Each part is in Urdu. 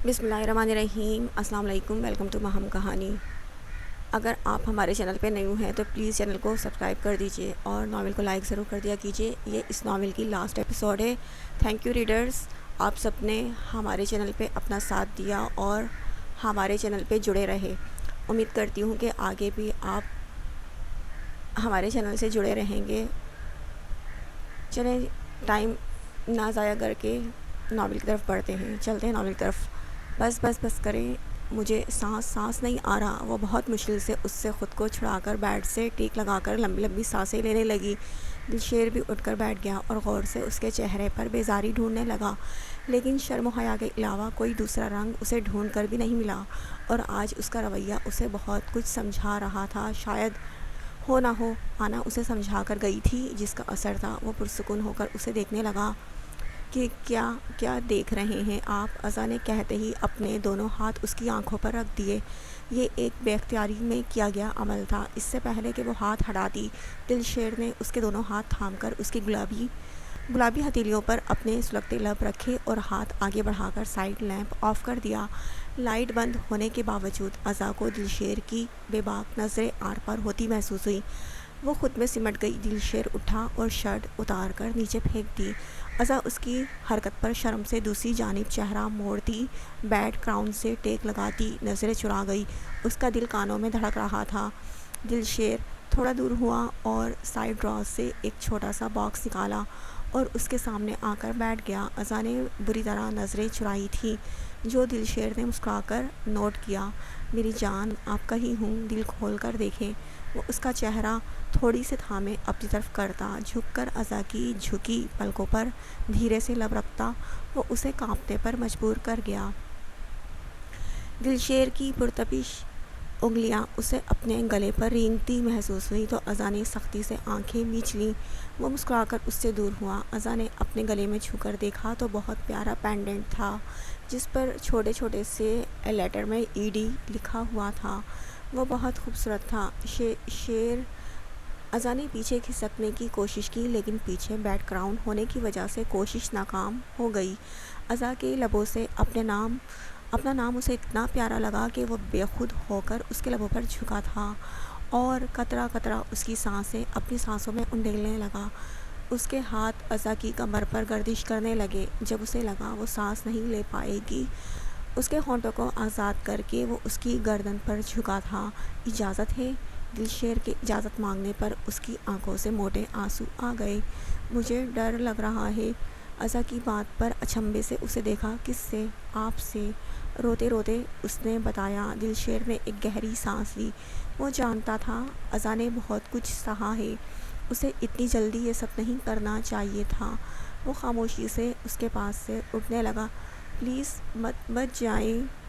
بسم اللہ الرحمن الرحیم۔ السلام علیکم، ویلکم ٹو ماہم کہانی۔ اگر آپ ہمارے چینل پہ نیو ہیں تو پلیز چینل کو سبسکرائب کر دیجئے اور ناول کو لائک ضرور کر دیا کیجئے۔ یہ اس ناول کی لاسٹ ایپیسوڈ ہے۔ تھینک یو ریڈرز، آپ سب نے ہمارے چینل پہ اپنا ساتھ دیا اور ہمارے چینل پہ جڑے رہے۔ امید کرتی ہوں کہ آگے بھی آپ ہمارے چینل سے جڑے رہیں گے۔ چلیں ٹائم نہ ضائع کر کے ناول کی طرف بڑھتے ہیں، چلتے ہیں ناول کی طرف۔ بس کریں، مجھے سانس نہیں آ رہا۔ وہ بہت مشکل سے اس سے خود کو چھڑا کر بیڈ سے ٹیک لگا کر لمبی لمبی سانسیں لینے لگی۔ دلشیر بھی اٹھ کر بیٹھ گیا اور غور سے اس کے چہرے پر بیزاری ڈھونڈنے لگا، لیکن شرم و حیا کے علاوہ کوئی دوسرا رنگ اسے ڈھونڈ کر بھی نہیں ملا، اور آج اس کا رویہ اسے بہت کچھ سمجھا رہا تھا۔ شاید ہو نہ ہو آنا اسے سمجھا کر گئی تھی، جس کا اثر تھا۔ وہ پرسکون ہو کر اسے دیکھنے لگا کہ کیا دیکھ رہے ہیں آپ؟ ازا نے کہتے ہی اپنے دونوں ہاتھ اس کی آنکھوں پر رکھ دیے۔ یہ ایک بے اختیاری میں کیا گیا عمل تھا۔ اس سے پہلے کہ وہ ہاتھ ہٹاتی، دلشیر نے اس کے دونوں ہاتھ تھام کر اس کی گلابی ہتھیلیوں پر اپنے سلگتے لب رکھے اور ہاتھ آگے بڑھا کر سائیڈ لیمپ آف کر دیا۔ لائٹ بند ہونے کے باوجود ازا کو دلشیر کی بے باک نظریں آر پار ہوتی محسوس ہوئی۔ وہ خود میں سمٹ گئی۔ دلشیر اٹھا اور شرٹ اتار کر نیچے پھینک دی۔ ازا اس کی حرکت پر شرم سے دوسری جانب چہرہ موڑتی، بیڈ کراؤن سے ٹیک لگاتی نظریں چرا گئی۔ اس کا دل کانوں میں دھڑک رہا تھا۔ دلشیر تھوڑا دور ہوا اور سائیڈ ڈراز سے ایک چھوٹا سا باکس نکالا اور اس کے سامنے آ کر بیٹھ گیا۔ ازا نے بری طرح نظریں چرائی تھیں، جو دلشیر نے مسکرا کر نوٹ کیا۔ میری جان، آپ کہیں ہوں، دل کھول کر دیکھیں۔ وہ اس کا چہرہ تھوڑی سے تھامے اپنی طرف کرتا، جھک کر ازا کی جھکی پلکوں پر دھیرے سے لب رکھتا۔ وہ اسے کانپنے پر مجبور کر گیا۔ دلشیر کی پرتپش انگلیاں اسے اپنے گلے پر رینگتی محسوس ہوئی تو ازا نے سختی سے آنکھیں میچ لیں۔ وہ مسکرا کر اس سے دور ہوا۔ ازا نے اپنے گلے میں چھو کر دیکھا تو بہت پیارا پینڈنٹ تھا، جس پر چھوٹے چھوٹے سے لیٹر میں ED لکھا ہوا تھا۔ وہ بہت خوبصورت تھا۔ ازا نے پیچھے کھسکنے کی کوشش کی، لیکن پیچھے بیڈ کراؤن ہونے کی وجہ سے کوشش ناکام ہو گئی۔ ازا کے لبوں سے اپنا نام اسے اتنا پیارا لگا کہ وہ بے خود ہو کر اس کے لبوں پر جھکا تھا اور قطرہ قطرہ اس کی سانسیں اپنی سانسوں میں انڈیلنے لگا۔ اس کے ہاتھ ازا کی کمر پر گردش کرنے لگے۔ جب اسے لگا وہ سانس نہیں لے پائے گی، اس کے ہونٹوں کو آزاد کر کے وہ اس کی گردن پر جھکا تھا۔ اجازت ہے؟ دلشیر کے اجازت مانگنے پر اس کی آنکھوں سے موٹے آنسو آ گئے۔ مجھے ڈر لگ رہا ہے۔ ازا کی بات پر اچنبھے سے اسے دیکھا۔ کس سے؟ آپ سے، روتے روتے اس نے بتایا۔ دلشیر نے ایک گہری سانس لی۔ وہ جانتا تھا ازا نے بہت کچھ سہا ہے، اسے اتنی جلدی یہ سب نہیں کرنا چاہیے تھا۔ وہ خاموشی سے اس کے پاس سے اٹھنے لگا۔ پلیز مت جائیں،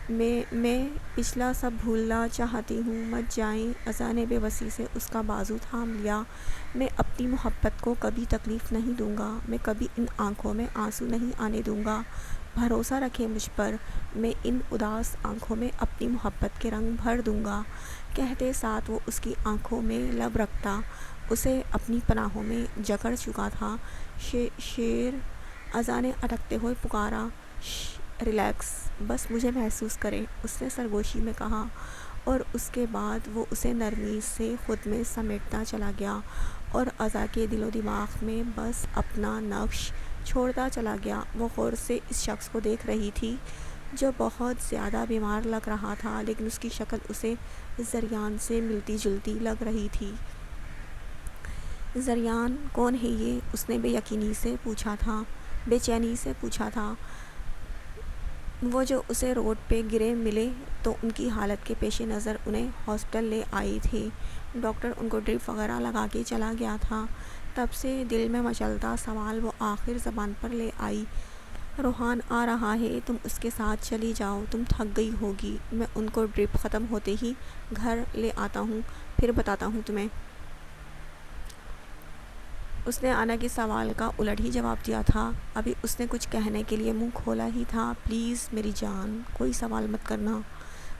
میں پچھلا سب بھولنا چاہتی ہوں، مت جائیں۔ ازا نے بے بسی سے اس کا بازو تھام لیا۔ میں اپنی محبت کو کبھی تکلیف نہیں دوں گا، میں کبھی ان آنکھوں میں آنسو نہیں آنے دوں گا۔ بھروسہ رکھیں مجھ پر، میں ان اداس آنکھوں میں اپنی محبت کے رنگ بھر دوں گا۔ کہتے ساتھ وہ اس کی آنکھوں میں لب رکھتا، اسے اپنی پناہوں میں جکڑ چکا تھا۔ شیر، ازا نے اٹکتے ہوئے پکارا۔ ریلیکس، بس مجھے محسوس کریں، اس نے سرگوشی میں کہا، اور اس کے بعد وہ اسے نرمی سے خود میں سمیٹتا چلا گیا اور ازا کے دل و دماغ میں بس اپنا نقش چھوڑتا چلا گیا۔ وہ غور سے اس شخص کو دیکھ رہی تھی جو بہت زیادہ بیمار لگ رہا تھا، لیکن اس کی شکل اسے زریان سے ملتی جلتی لگ رہی تھی۔ زریان کون ہے یہ؟ اس نے بے چینی سے پوچھا تھا۔ وہ جو اسے روڈ پہ گرے ملے تو ان کی حالت کے پیش نظر انہیں ہاسپٹل لے آئے تھے۔ ڈاکٹر ان کو ڈرپ وغیرہ لگا کے چلا گیا تھا۔ تب سے دل میں مچلتا سوال وہ آخر زبان پر لے آئی۔ روحان آ رہا ہے، تم اس کے ساتھ چلی جاؤ، تم تھک گئی ہوگی، میں ان کو ڈرپ ختم ہوتے ہی گھر لے آتا ہوں، پھر بتاتا ہوں تمہیں۔ اس نے آنا کے سوال کا الٹ ہی جواب دیا تھا۔ ابھی اس نے کچھ کہنے کے لیے منہ کھولا ہی تھا۔ پلیز میری جان، کوئی سوال مت کرنا۔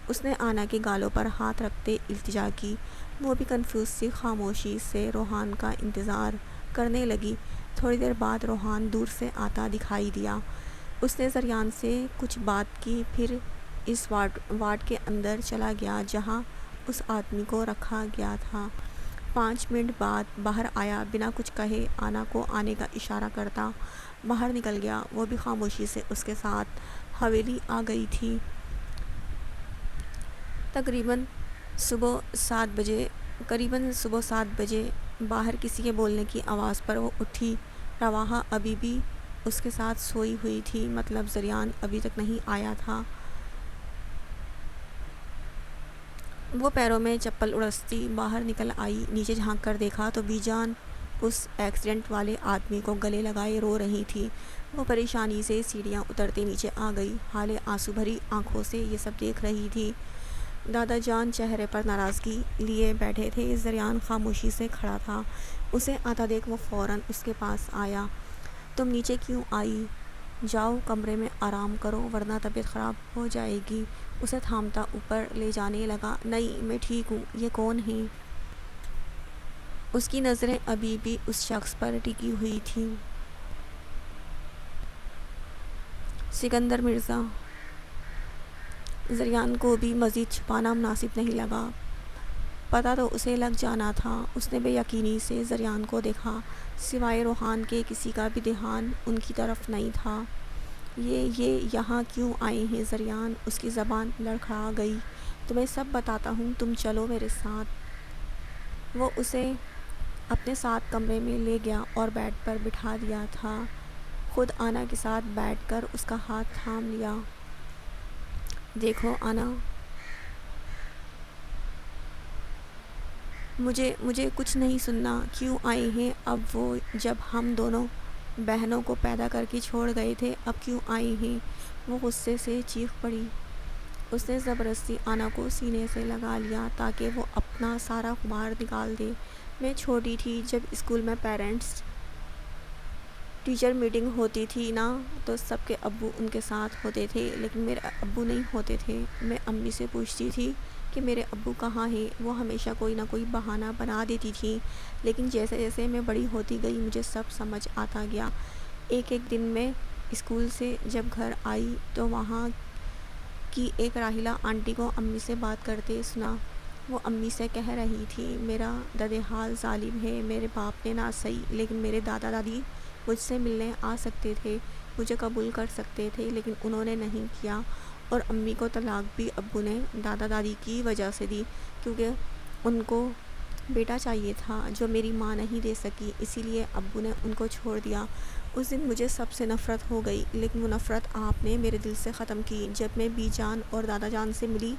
اس نے آنا کے گالوں پر ہاتھ رکھتے التجا کی۔ وہ بھی کنفیوز سی خاموشی سے روحان کا انتظار کرنے لگی۔ تھوڑی دیر بعد روحان دور سے آتا دکھائی دیا۔ اس نے زریان سے کچھ بات کی، پھر اس وارڈ کے اندر چلا گیا جہاں اس آدمی کو رکھا گیا تھا۔ 5 منٹ بعد باہر آیا، بنا کچھ کہے آنا کو آنے کا اشارہ کرتا باہر نکل گیا۔ وہ بھی خاموشی سے اس کے ساتھ حویلی آ گئی تھی۔ تقریباً صبح 7 بجے باہر کسی کے بولنے کی آواز پر وہ اٹھی۔ رواحہ ابھی بھی اس کے ساتھ سوئی ہوئی تھی، مطلب زریان ابھی تک نہیں آیا تھا۔ وہ پیروں میں چپل اڑستی باہر نکل آئی، نیچے جھانک کر دیکھا تو بی جان اس ایکسیڈنٹ والے آدمی کو گلے لگائے رو رہی تھی۔ وہ پریشانی سے سیڑھیاں اترتے نیچے آ گئی، حالے آنسو بھری آنکھوں سے یہ سب دیکھ رہی تھی۔ دادا جان چہرے پر ناراضگی لیے بیٹھے تھے، زریان خاموشی سے کھڑا تھا۔ اسے آتا دیکھ وہ فوراً اس کے پاس آیا۔ تم نیچے کیوں آئی؟ جاؤ کمرے میں آرام کرو ورنہ طبیعت خراب ہو جائے گی۔ اسے تھامتا اوپر لے جانے لگا۔ نہیں میں ٹھیک ہوں، یہ کون ہے؟ اس کی نظریں ابھی بھی اس شخص پر ٹکی ہوئی تھیں۔ سکندر مرزا۔ زریان کو بھی مزید چھپانا مناسب نہیں لگا، پتہ تو اسے لگ جانا تھا۔ اس نے بے یقینی سے زریان کو دیکھا، سوائے روحان کے کسی کا بھی دھیان ان کی طرف نہیں تھا۔ یہ یہاں کیوں آئے ہیں زریان؟ اس کی زبان لڑکھڑا گئی۔ تمہیں سب بتاتا ہوں، تم چلو میرے ساتھ۔ وہ اسے اپنے ساتھ کمرے میں لے گیا اور بیڈ پر بٹھا دیا تھا، خود آنا کے ساتھ بیٹھ کر اس کا ہاتھ تھام لیا۔ دیکھو آنا، مجھے کچھ نہیں سننا۔ کیوں آئے ہیں اب وہ؟ جب ہم دونوں بہنوں کو پیدا کر کے چھوڑ گئے تھے، اب کیوں آئے ہیں؟ وہ غصے سے چیخ پڑی۔ اس نے زبردستی آنا کو سینے سے لگا لیا تاکہ وہ اپنا سارا غبار نکال دے۔ میں چھوٹی تھی جب اسکول میں پیرنٹس ٹیچر میٹنگ ہوتی تھی نا، تو سب کے ابو ان کے ساتھ ہوتے تھے، لیکن میرے ابو نہیں ہوتے تھے۔ میں امی سے پوچھتی تھی کہ میرے ابو کہاں ہیں، وہ ہمیشہ کوئی نہ کوئی بہانہ بنا دیتی تھیں، لیکن جیسے جیسے میں بڑی ہوتی گئی مجھے سب سمجھ آتا گیا۔ ایک دن میں اسکول سے جب گھر آئی تو وہاں کی ایک راحیلہ آنٹی کو امی سے بات کرتے سنا۔ وہ امی سے کہہ رہی تھی، میرا ددحال ظالم ہے، میرے باپ نے نہ صحیح لیکن میرے دادا دادی مجھ سے ملنے آ سکتے تھے، مجھے قبول کر سکتے تھے، لیکن انہوں نے نہیں کیا۔ اور امی کو طلاق بھی ابو نے دادا دادی کی وجہ سے دی، کیونکہ ان کو بیٹا چاہیے تھا جو میری ماں نہیں دے سکی، اسی لیے ابو نے ان کو چھوڑ دیا۔ اس دن مجھے سب سے نفرت ہو گئی، لیکن وہ نفرت آپ نے میرے دل سے ختم کی۔ جب میں بی جان اور دادا جان سے ملی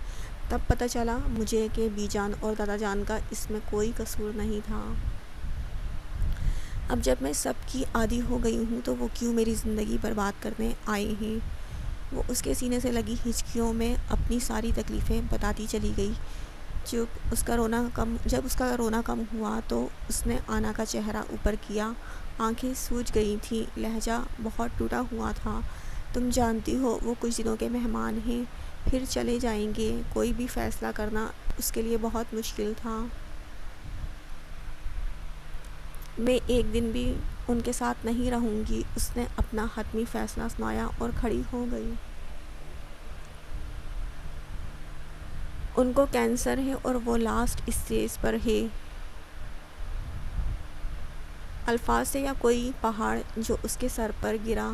تب پتہ چلا مجھے کہ بی جان اور دادا جان کا اس میں کوئی قصور نہیں تھا۔ اب جب میں سب کی عادی ہو گئی ہوں تو وہ کیوں میری زندگی برباد کرنے آئے ہیں؟ وہ اس کے سینے سے لگی ہچکیوں میں اپنی ساری تکلیفیں بتاتی چلی گئی۔ جب اس کا رونا کم ہوا تو اس نے آنا کا چہرہ اوپر کیا، آنکھیں سوج گئی تھیں، لہجہ بہت ٹوٹا ہوا تھا۔ تم جانتی ہو وہ کچھ دنوں کے مہمان ہیں، پھر چلے جائیں گے۔ کوئی بھی فیصلہ کرنا اس کے لیے بہت مشکل تھا۔ میں ایک دن بھی ان کے ساتھ نہیں رہوں گی۔ اس نے اپنا حتمی فیصلہ سنایا اور کھڑی ہو گئی۔ ان کو کینسر ہے اور وہ لاسٹ اسٹیج پر ہے۔ الفاظ سے یا کوئی پہاڑ جو اس کے سر پر گرا۔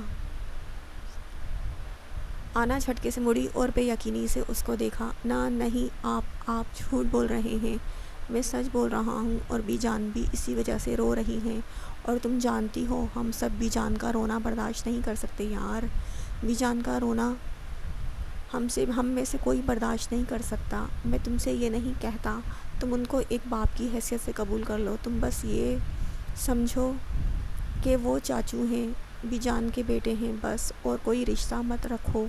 آنا جھٹکے سے مڑی اور بے یقینی سے اس کو دیکھا۔ نہیں آپ جھوٹ بول رہے ہیں، میں سچ بول رہا ہوں، اور بی جان بھی اسی وجہ سے رو رہی ہیں، اور تم جانتی ہو ہم سب بی جان کا رونا برداشت نہیں کر سکتے یار۔ بی جان کا رونا ہم میں سے کوئی برداشت نہیں کر سکتا۔ میں تم سے یہ نہیں کہتا تم ان کو ایک باپ کی حیثیت سے قبول کر لو، تم بس یہ سمجھو کہ وہ چاچو ہیں، بی جان کے بیٹے ہیں بس، اور کوئی رشتہ مت رکھو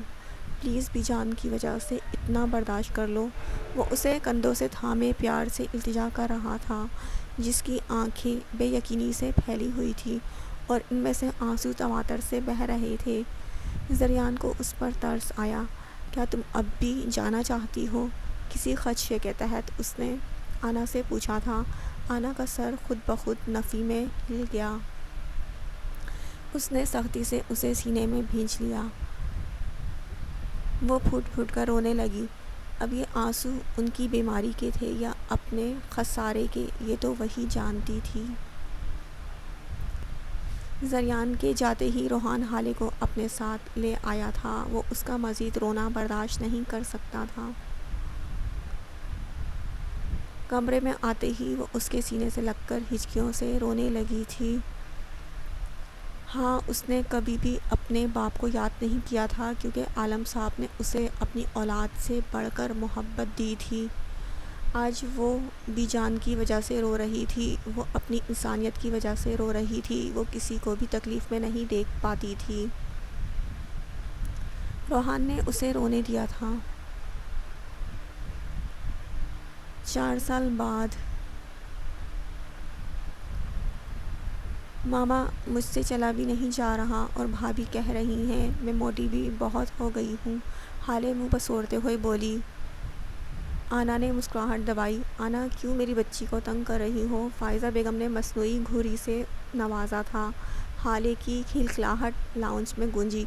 پلیز، بی جان کی وجہ سے اتنا برداشت کر لو۔ وہ اسے کندھوں سے تھامے پیار سے التجا کر رہا تھا، جس کی آنکھیں بے یقینی سے پھیلی ہوئی تھیں اور ان میں سے آنسو تواتر سے بہہ رہے تھے۔ زریان کو اس پر ترس آیا۔ کیا تم اب بھی جانا چاہتی ہو؟ کسی خدشے کے تحت اس نے آنا سے پوچھا تھا۔ آنا کا سر خود بخود نفی میں ہل گیا۔ اس نے سختی سے اسے سینے میں بھینچ لیا۔ وہ پھوٹ پھوٹ کر رونے لگی۔ اب یہ آنسو ان کی بیماری کے تھے یا اپنے خسارے کے، یہ تو وہی جانتی تھی۔ زریان کے جاتے ہی روحان حالے کو اپنے ساتھ لے آیا تھا۔ وہ اس کا مزید رونا برداشت نہیں کر سکتا تھا۔ کمرے میں آتے ہی وہ اس کے سینے سے لگ کر ہچکیوں سے رونے لگی تھی۔ ہاں، اس نے کبھی بھی اپنے باپ کو یاد نہیں کیا تھا، کیونکہ عالم صاحب نے اسے اپنی اولاد سے بڑھ کر محبت دی تھی۔ آج وہ بی جان کی وجہ سے رو رہی تھی، وہ اپنی انسانیت کی وجہ سے رو رہی تھی، وہ کسی کو بھی تکلیف میں نہیں دیکھ پاتی تھی۔ روحان نے اسے رونے دیا تھا۔ 4 سال بعد ماما مجھ سے چلا بھی نہیں جا رہا، اور بھابھی کہہ رہی ہیں میں موٹی بھی بہت ہو گئی ہوں، حالے منہ بسوڑتے ہوئے بولی۔ آنا نے مسکراہٹ دبائی۔ آنا، کیوں میری بچی کو تنگ کر رہی ہو؟ فائزہ بیگم نے مصنوعی گھوری سے نوازا تھا۔ حالے کی کھلکھلاہٹ لاؤنج میں گونجی۔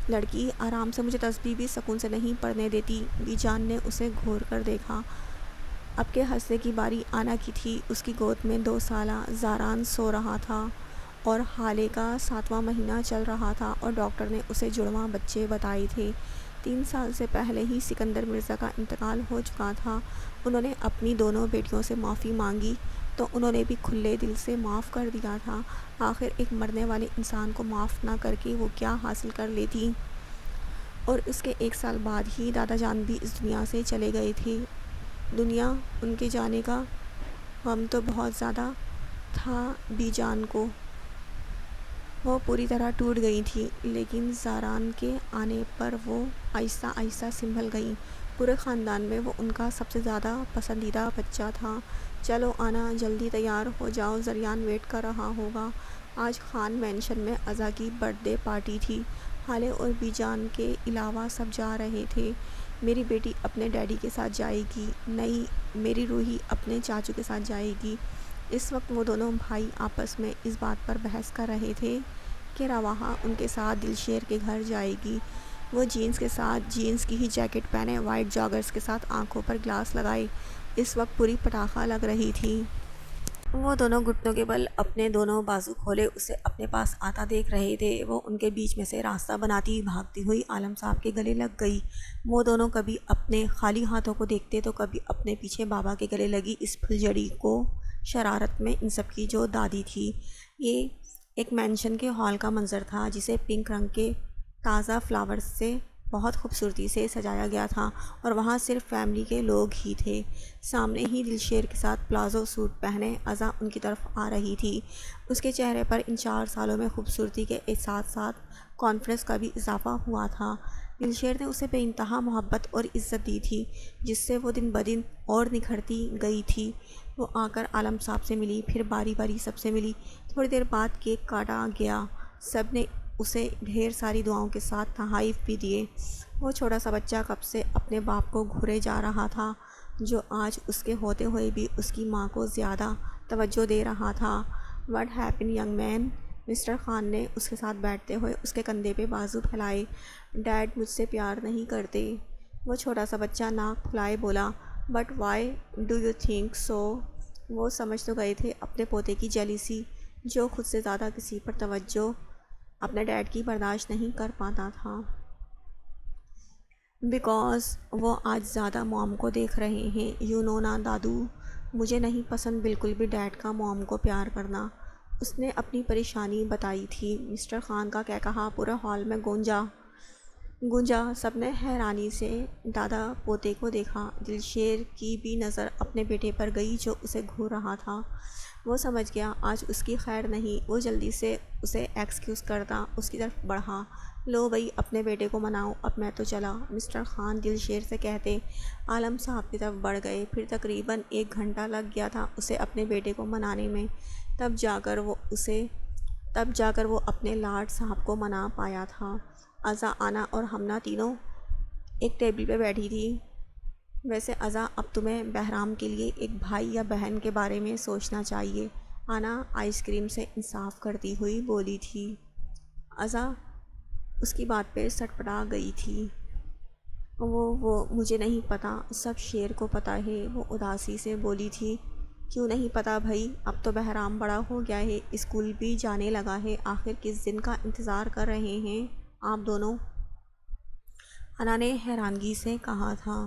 لڑکی، آرام سے، مجھے تسبیح بھی سکون سے نہیں پڑھنے دیتی۔ بی جان نے اسے گھور کر دیکھا۔ اب کے ہنسنے کی باری آنا کی تھی۔ اس کی گود میں 2 سالہ زاران سو رہا تھا، اور حالے کا 7واں مہینہ چل رہا تھا، اور ڈاکٹر نے اسے جڑواں بچے بتائے تھے۔ 3 سال سے پہلے ہی سکندر مرزا کا انتقال ہو چکا تھا۔ انہوں نے اپنی دونوں بیٹیوں سے معافی مانگی تو انہوں نے بھی کھلے دل سے معاف کر دیا تھا۔ آخر ایک مرنے والے انسان کو معاف نہ کر کے وہ کیا حاصل کر لیتی؟ اور اس کے 1 سال بعد ہی دادا جان بھی اس دنیا سے چلے گئے تھے۔ دنیا ان کے جانے کا غم تو بہت زیادہ تھا بی جان کو۔ وہ پوری طرح ٹوٹ گئی تھی، لیکن زاران کے آنے پر وہ آہستہ آہستہ سنبھل گئیں۔ پورے خاندان میں وہ ان کا سب سے زیادہ پسندیدہ بچہ تھا۔ چلو آنا، جلدی تیار ہو جاؤ، زریان ویٹ کر رہا ہوگا۔ آج خان مینشن میں ازا کی برتھ ڈے پارٹی تھی۔ حالے اور بی جان کے علاوہ سب جا رہے تھے۔ میری بیٹی اپنے ڈیڈی کے ساتھ جائے گی، نہیں میری روحی اپنے چاچو کے ساتھ جائے گی۔ اس وقت وہ دونوں بھائی آپس میں اس بات پر بحث کر رہے تھے کہ رواحہ ان کے ساتھ دلشیر کے گھر جائے گی۔ وہ جینز کے ساتھ جینز کی ہی جیکٹ پہنے، وائٹ جاگرز کے ساتھ آنکھوں پر گلاس لگائے اس وقت پوری پٹاخہ لگ رہی تھی۔ وہ دونوں گھٹنوں کے بل اپنے دونوں بازو کھولے اسے اپنے پاس آتا دیکھ رہے تھے۔ وہ ان کے بیچ میں سے راستہ بناتی بھاگتی ہوئی عالم صاحب کے گلے لگ گئی۔ وہ دونوں کبھی اپنے خالی ہاتھوں کو دیکھتے تو کبھی اپنے پیچھے بابا کے گلے لگی اس پھلجھڑی کو شرارت میں ان سب کی جو دادی تھی۔ یہ ایک مینشن کے ہال کا منظر تھا، جسے پنک رنگ کے تازہ فلاورز سے بہت خوبصورتی سے سجایا گیا تھا، اور وہاں صرف فیملی کے لوگ ہی تھے۔ سامنے ہی دلشیر کے ساتھ پلازو سوٹ پہنے ازا ان کی طرف آ رہی تھی۔ اس کے چہرے پر ان 4 سالوں میں خوبصورتی کے ساتھ ساتھ کانفیڈنس کا بھی اضافہ ہوا تھا۔ دلشیر نے اسے بے انتہا محبت اور عزت دی تھی، جس سے وہ دن بدن اور نکھرتی گئی تھی۔ وہ آ کر عالم صاحب سے ملی، پھر باری باری سب سے ملی۔ تھوڑی دیر بعد کیک کاٹا گیا۔ سب نے اسے ڈھیر ساری دعاؤں کے ساتھ تحائف بھی دیے۔ وہ چھوٹا سا بچہ کب سے اپنے باپ کو گھورے جا رہا تھا، جو آج اس کے ہوتے ہوئے بھی اس کی ماں کو زیادہ توجہ دے رہا تھا۔ "What happen young man?" Mister Khan نے اس کے ساتھ بیٹھتے ہوئے اس کے کندھے پہ بازو پھیلائے۔ "ڈیڈ مجھ سے پیار نہیں کرتے۔" وہ چھوٹا سا بچہ ناک پھلائے بولا۔ "But why do you think so?" وہ سمجھ تو گئے تھے اپنے پوتے کی جیلیسی، جو خود سے زیادہ کسی پر توجہ اپنے ڈیڈ کی برداشت نہیں کر پاتا تھا۔ "بیکاز وہ آج زیادہ موم کو دیکھ رہے ہیں۔ یو نو نا دادو، مجھے نہیں پسند بالکل بھی ڈیڈ کا موم کو پیار کرنا۔" اس نے اپنی پریشانی بتائی تھی۔ مسٹر خان کا کہا پورے ہال میں گونجا۔ سب نے حیرانی سے دادا پوتے کو دیکھا۔ دلشیر کی بھی نظر اپنے بیٹے پر گئی، جو اسے گھور رہا تھا۔ وہ سمجھ گیا آج اس کی خیر نہیں۔ وہ جلدی سے اسے ایکسکیوز کرتا اس کی طرف بڑھا۔ "لو بھئی، اپنے بیٹے کو مناؤ، اب میں تو چلا۔" مسٹر خان دلشیر سے کہتے عالم صاحب کی طرف بڑھ گئے۔ پھر تقریباً 1 گھنٹہ لگ گیا تھا اسے اپنے بیٹے کو منانے میں، تب جا کر وہ اپنے لاڈ صاحب کو منا پایا تھا۔ ازا، آنا اور ہمنا تینوں ایک ٹیبل پہ بیٹھی تھی۔ "ویسے ازا، اب تمہیں بہرام کے لیے ایک بھائی یا بہن کے بارے میں سوچنا چاہیے۔" آنا آئس کریم سے انصاف کرتی ہوئی بولی تھی۔ ازا اس کی بات پہ سٹ پٹا گئی تھی۔ وہ مجھے نہیں پتہ، سب شیر کو پتہ ہے، وہ اداسی سے بولی تھی۔ کیوں نہیں پتہ بھائی؟ اب تو بہرام بڑا ہو گیا ہے، اسکول بھی جانے لگا ہے، آخر کس دن کا انتظار کر رہے ہیں آپ دونوں؟ انا نے حیرانگی سے کہا تھا۔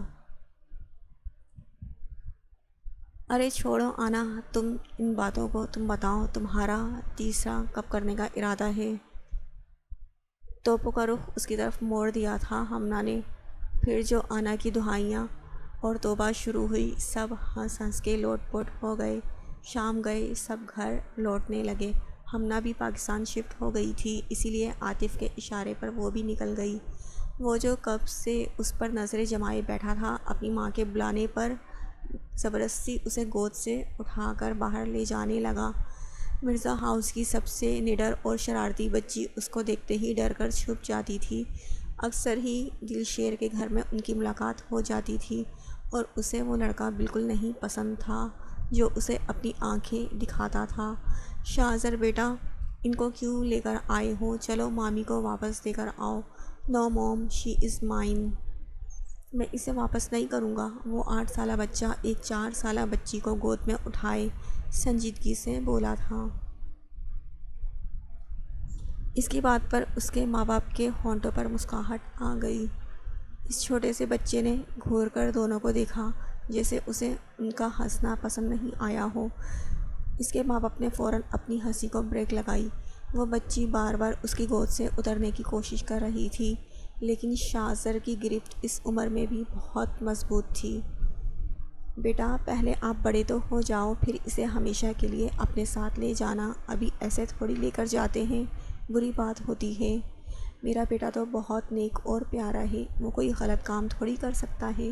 ارے چھوڑو انا، تم ان باتوں کو تم بتاؤ، تمہارا تیسرا کب کرنے کا ارادہ ہے؟ توپوں کا رخ اس کی طرف موڑ دیا تھا ہمنا نے۔ پھر جو انا کی دہائیاں اور توبہ شروع ہوئی، سب ہنس ہنس کے لوٹ پوٹ ہو گئے۔ شام گئے، سب گھر لوٹنے لگے۔ ہمنا بھی پاکستان شفٹ ہو گئی تھی، اسی لیے عاطف کے اشارے پر وہ بھی نکل گئی۔ وہ جو کب سے اس پر نظریں جمائے بیٹھا تھا، اپنی ماں کے بلانے پر زبردستی اسے گود سے اٹھا کر باہر لے جانے لگا۔ مرزا ہاؤس کی سب سے نڈر اور شرارتی بچی اس کو دیکھتے ہی ڈر کر چھپ جاتی تھی۔ اکثر ہی دلشیر کے گھر میں ان کی ملاقات ہو جاتی تھی، اور اسے وہ لڑکا بالکل نہیں پسند تھا جو اسے اپنی آنکھیں دکھاتا تھا۔ شاہزر بیٹا، ان کو کیوں لے کر آئے ہو؟ چلو مامی کو واپس دے کر آؤ۔ نو موم، شی از مائن۔ میں اسے واپس نہیں کروں گا۔ وہ 8 سالہ بچہ ایک 4 سالہ بچی کو گود میں اٹھائے سنجیدگی سے بولا تھا۔ اس کی بات پر اس کے ماں باپ کے ہونٹوں پر مسکراہٹ آ گئی۔ اس چھوٹے سے بچے نے گھور کر دونوں کو دیکھا، جیسے اسے ان کا ہنسنا پسند نہیں آیا ہو۔ اس کے ماں باپ نے فوراً اپنی ہنسی کو بریک لگائی۔ وہ بچی بار بار اس کی گود سے اترنے کی کوشش کر رہی تھی، لیکن شاہزر کی گرفت اس عمر میں بھی بہت مضبوط تھی۔ بیٹا، پہلے آپ بڑے تو ہو جاؤ، پھر اسے ہمیشہ کے لیے اپنے ساتھ لے جانا۔ ابھی ایسے تھوڑی لے کر جاتے ہیں، بری بات ہوتی ہے۔ میرا بیٹا تو بہت نیک اور پیارا ہے، وہ کوئی غلط کام تھوڑی کر سکتا ہے۔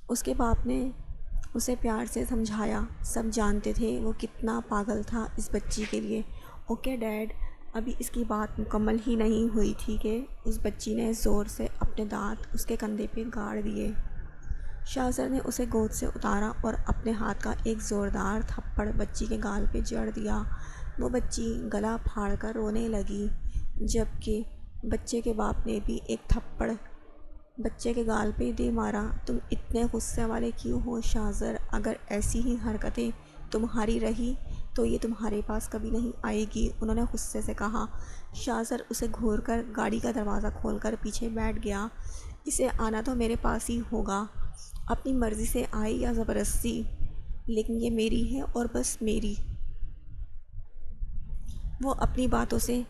اس کے باپ نے اسے پیار سے سمجھایا۔ سب جانتے تھے وہ کتنا پاگل تھا اس بچی کے لیے۔ Okay dad. ابھی اس کی بات مکمل ہی نہیں ہوئی تھی کہ اس بچی نے زور سے اپنے دانت اس کے کندھے پہ گاڑ دیے۔ شاہزر نے اسے گود سے اتارا اور اپنے ہاتھ کا ایک زوردار تھپڑ بچی کے گال پہ جڑ دیا۔ وہ بچی گلا پھاڑ کر رونے لگی، جبکہ بچے کے باپ نے بھی ایک تھپڑ بچے کے گال پہ دے مارا۔ تم اتنے غصے والے کیوں ہو شاہزر؟ اگر ایسی ہی حرکتیں تمہاری رہی تو یہ تمہارے پاس کبھی نہیں آئے گی، انہوں نے غصے سے کہا۔ شاہزر اسے گھور کر گاڑی کا دروازہ کھول کر پیچھے بیٹھ گیا۔ اسے آنا تو میرے پاس ہی ہوگا، اپنی مرضی سے آئے یا زبردستی، لیکن یہ میری ہے اور بس میری۔ وہ اپنی باتوں سے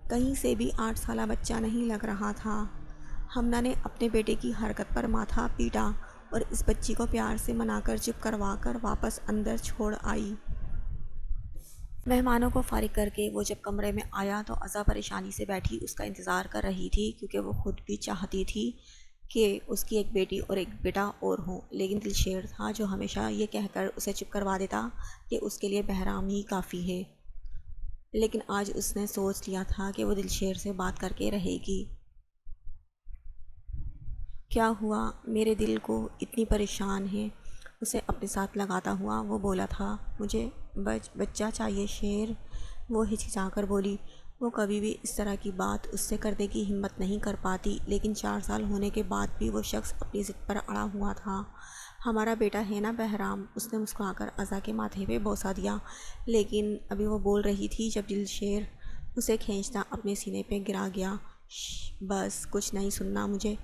کہیں سے بھی 8 سالہ بچہ نہیں لگ رہا تھا۔ ہمنا نے اپنے بیٹے کی حرکت پر ماتھا پیٹا اور اس بچی کو پیار سے منا کر چپ کروا کر واپس اندر چھوڑ آئی۔ مہمانوں کو فارغ کر کے وہ جب کمرے میں آیا تو ازاں پریشانی سے بیٹھی اس کا انتظار کر رہی تھی، کیونکہ وہ خود بھی چاہتی تھی کہ اس کی ایک بیٹی اور ایک بیٹا اور ہوں، لیکن دلشیر تھا جو ہمیشہ یہ کہہ کر اسے چپ کروا دیتا کہ اس کے لیے بہرام ہی کافی ہے۔ لیکن آج اس نے سوچ لیا تھا کہ وہ دلشیر سے بات کر کے رہے گی۔ کیا ہوا؟ میرے دل کو اتنی پریشان ہے، اسے اپنے ساتھ لگاتا ہوا وہ بولا تھا۔ مجھے بچہ چاہیے شیر، وہ ہچکچا کر بولی۔ وہ کبھی بھی اس طرح کی بات اس سے کرنے کی ہمت نہیں کر پاتی، لیکن 4 سال ہونے کے بعد بھی وہ شخص اپنی ضد پر اڑا ہوا تھا۔ ہمارا بیٹا ہے نا بہرام، اس نے مسکرا کر ازاں کے ماتھے پہ بوسہ دیا۔ لیکن ابھی وہ بول رہی تھی جب دلشیر اسے کھینچتا اپنے سینے پہ گرا گیا۔ بس کچھ نہیں سننا مجھے،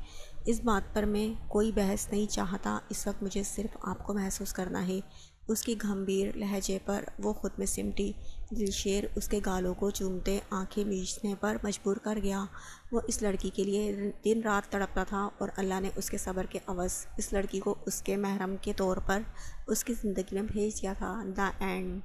اس بات پر میں کوئی بحث نہیں چاہتا، اس وقت مجھے صرف آپ کو محسوس کرنا ہے۔ اس کی گھمبیر لہجے پر وہ خود میں سمٹی۔ دلشیر اس کے گالوں کو چومتے آنکھیں میچنے پر مجبور کر گیا۔ وہ اس لڑکی کے لیے دن رات تڑپتا تھا، اور اللہ نے اس کے صبر کے عوض اس لڑکی کو اس کے محرم کے طور پر اس کی زندگی میں بھیج دیا تھا۔ دا اینڈ۔